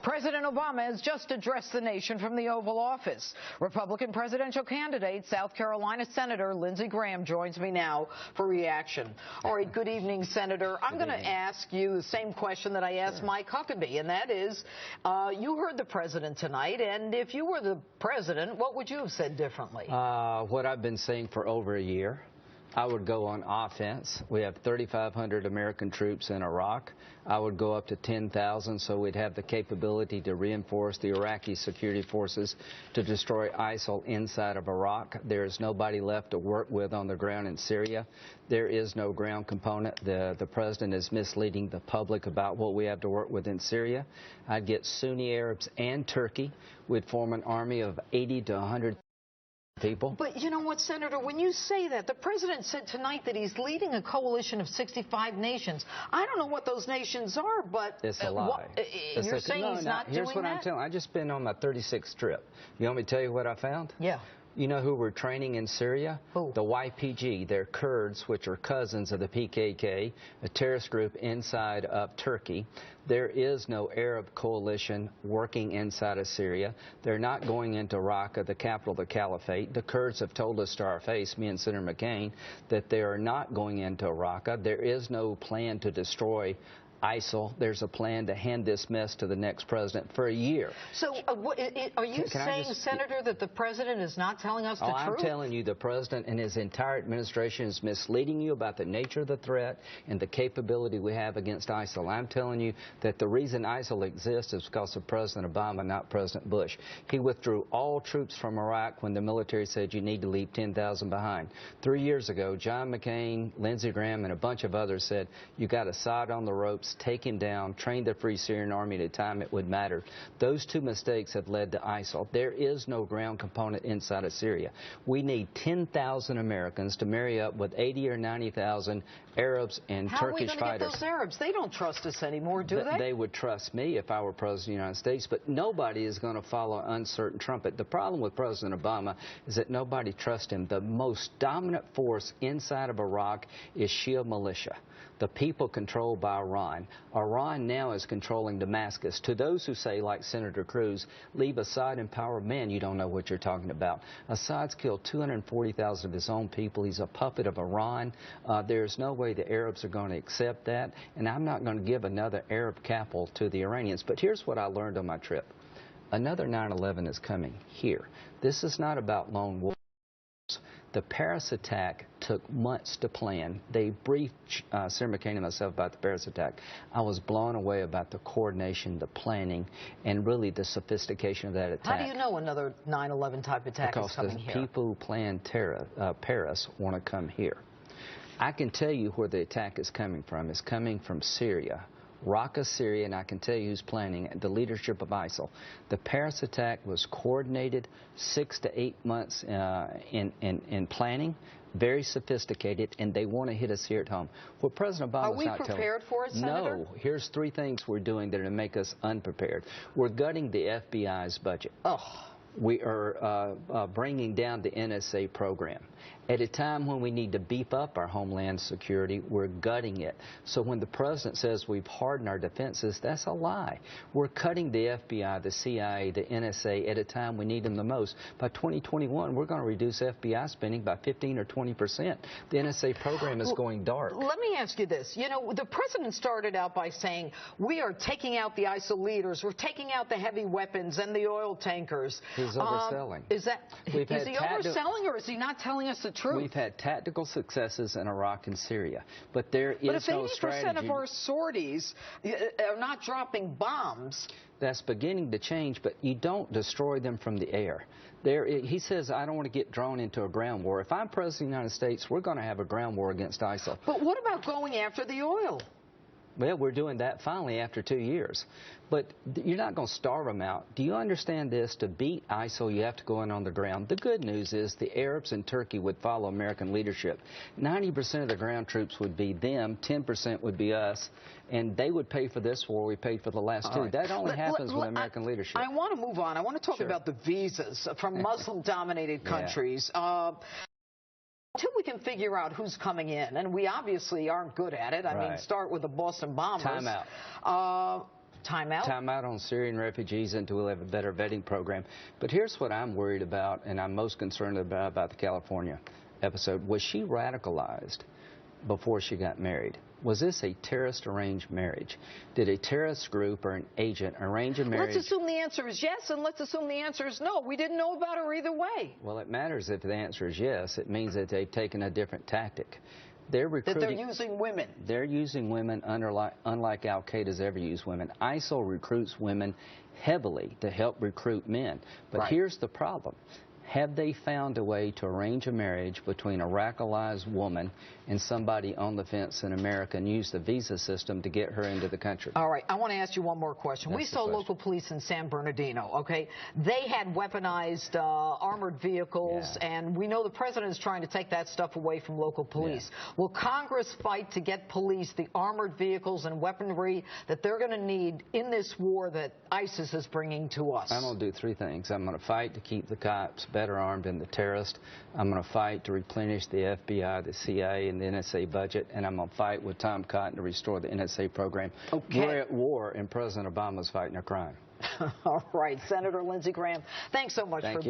President Obama has just addressed the nation from the Oval Office. Republican presidential candidate, South Carolina Senator Lindsey joins me now for reaction. All right, good evening, Senator. I'm going to ask you the same question that I asked Mike Huckabee, and that is, you heard the president tonight, and if you were the president, what would you have said differently? What I've been saying for over a year. I would go on offense. We have 3,500 American troops in Iraq. I would go up to 10,000, so we'd have the capability to reinforce the Iraqi security forces to destroy ISIL inside of Iraq. There is nobody left to work with on the ground in Syria. There is no ground component. The president is misleading the public about what we have to work with in Syria. I'd get Sunni Arabs and Turkey. We'd form an army of 80 to 100 people. But you know what, Senator, when you say that, the president said tonight that he's leading a coalition of 65 nations. I don't know what those nations are, but it's a lie. You're saying he's not doing that? Here's what I'm telling you. I just been on my 36th trip. You want me to tell you what I found? Yeah. You know who we're training in Syria? Who? The YPG. They're Kurds, which are cousins of the PKK, a terrorist group inside of Turkey. There is no Arab coalition working inside of Syria. They're not going into Raqqa, the capital of the caliphate. The Kurds have told us to our face, me and Senator McCain, that they are not going into Raqqa. There is no plan to destroy ISIL. There's a plan to hand this mess to the next president for a year. So are you saying, Senator, that the president is not telling us the truth? I'm telling you the president and his entire administration is misleading you about the nature of the threat and the capability we have against ISIL. I'm telling you that the reason ISIL exists is because of President Obama, not President Bush. He withdrew all troops from Iraq when the military said you need to leave 10,000 behind. 3 years ago, John McCain, Lindsey and a bunch of others said you got Assad on the ropes, take him down, train the Free Syrian Army at a time it would matter. Those two mistakes have led to ISIL. There is no ground component inside of Syria. We need 10,000 Americans to marry up with 80 or 90,000 Arabs and Turkish fighters. How are we going to get those Arabs? They don't trust us anymore, do they? They would trust me if I were president of the United States, but nobody is going to follow uncertain trumpet. The problem with President Obama is that nobody trusts him. The most dominant force inside of Iraq is Shia militia, the people controlled by Iran. Iran now is controlling Damascus. To those who say, like Senator Cruz, leave Assad in power, man, you don't know what you're talking about. Assad's killed 240,000 of his own people. He's a puppet of Iran. There's no way the Arabs are going to accept that, and I'm not going to give another Arab capital to the Iranians. But here's what I learned on my trip. Another 9/11 is coming here. This is not about lone wolves. The Paris attack took months to plan. They briefed Senator McCain and myself about the Paris attack. I was blown away about the coordination, the planning, and really the sophistication of that attack. How do you know another 9/11 type attack is coming here? Because the people who planned Paris want to come here. I can tell you where the attack is coming from. It's coming from Syria. Raqqa, Syria, and I can tell you who's planning it, the leadership of ISIL. The Paris attack was coordinated 6 to 8 months in planning, very sophisticated, and they want to hit us here at home. Well, President Obama's not telling us. Are we prepared for it, Senator? No. Here's 3 things we're doing that are going to make us unprepared. We're gutting the FBI's budget. Oh. We are bringing down the NSA program. At a time when we need to beef up our homeland security, we're gutting it. So when the president says we've hardened our defenses, that's a lie. We're cutting the FBI, the CIA, the NSA at a time we need them the most. By 2021, we're going to reduce FBI spending by 15 or 20%. The NSA program is going dark. Let me ask you this. You know, the president started out by saying, we are taking out the ISIL leaders, we're taking out the heavy weapons and the oil tankers. He's overselling. Is he overselling, or is he not telling us the truth? We've had tactical successes in Iraq and Syria, but there is no strategy. But if 80% of our sorties are not dropping bombs, that's beginning to change, but you don't destroy them from the air. He says, I don't want to get drawn into a ground war. If I'm president of the United States, we're going to have a ground war against ISIL. But what about going after the oil? Well, we're doing that finally after 2 years. But you're not going to starve them out. Do you understand this? To beat ISIL, you have to go in on the ground. The good news is the Arabs in Turkey would follow American leadership. 90% of the ground troops would be them, 10% would be us, and they would pay for this war we paid for the last 2. Right. That only happens with American leadership. I want to move on. I want to talk about the visas from Muslim-dominated countries. Until we can figure out who's coming in, and we obviously aren't good at it. I mean, start with the Boston Bombers. Time out. Time out? Time out on Syrian refugees until we'll have a better vetting program. But here's what I'm worried about, and I'm most concerned about the California episode. Was she radicalized before she got married? Was this a terrorist arranged marriage? Did a terrorist group or an agent arrange a marriage? Let's assume the answer is yes, and let's assume the answer is no. We didn't know about her either way. Well, it matters if the answer is yes. It means that they've taken a different tactic. They're recruiting. That they're using women. They're using women unlike Al-Qaeda's ever used women. ISIL recruits women heavily to help recruit men. But here's the problem. Have they found a way to arrange a marriage between a radicalized woman and somebody on the fence in America and use the visa system to get her into the country? All right. I want to ask you one more question. We saw local police in San Bernardino, okay? They had weaponized armored vehicles, and we know the president is trying to take that stuff away from local police. Will Congress fight to get police the armored vehicles and weaponry that they're going to need in this war that ISIS is bringing to us? I'm going to do three things. I'm going to fight to keep the cops better armed than the terrorists. I'm going to fight to replenish the FBI, the CIA, and the NSA budget, and I'm going to fight with Tom Cotton to restore the NSA program. Okay. We're at war, and President Obama's fighting a crime. All right, Senator Lindsey Graham, thanks so much for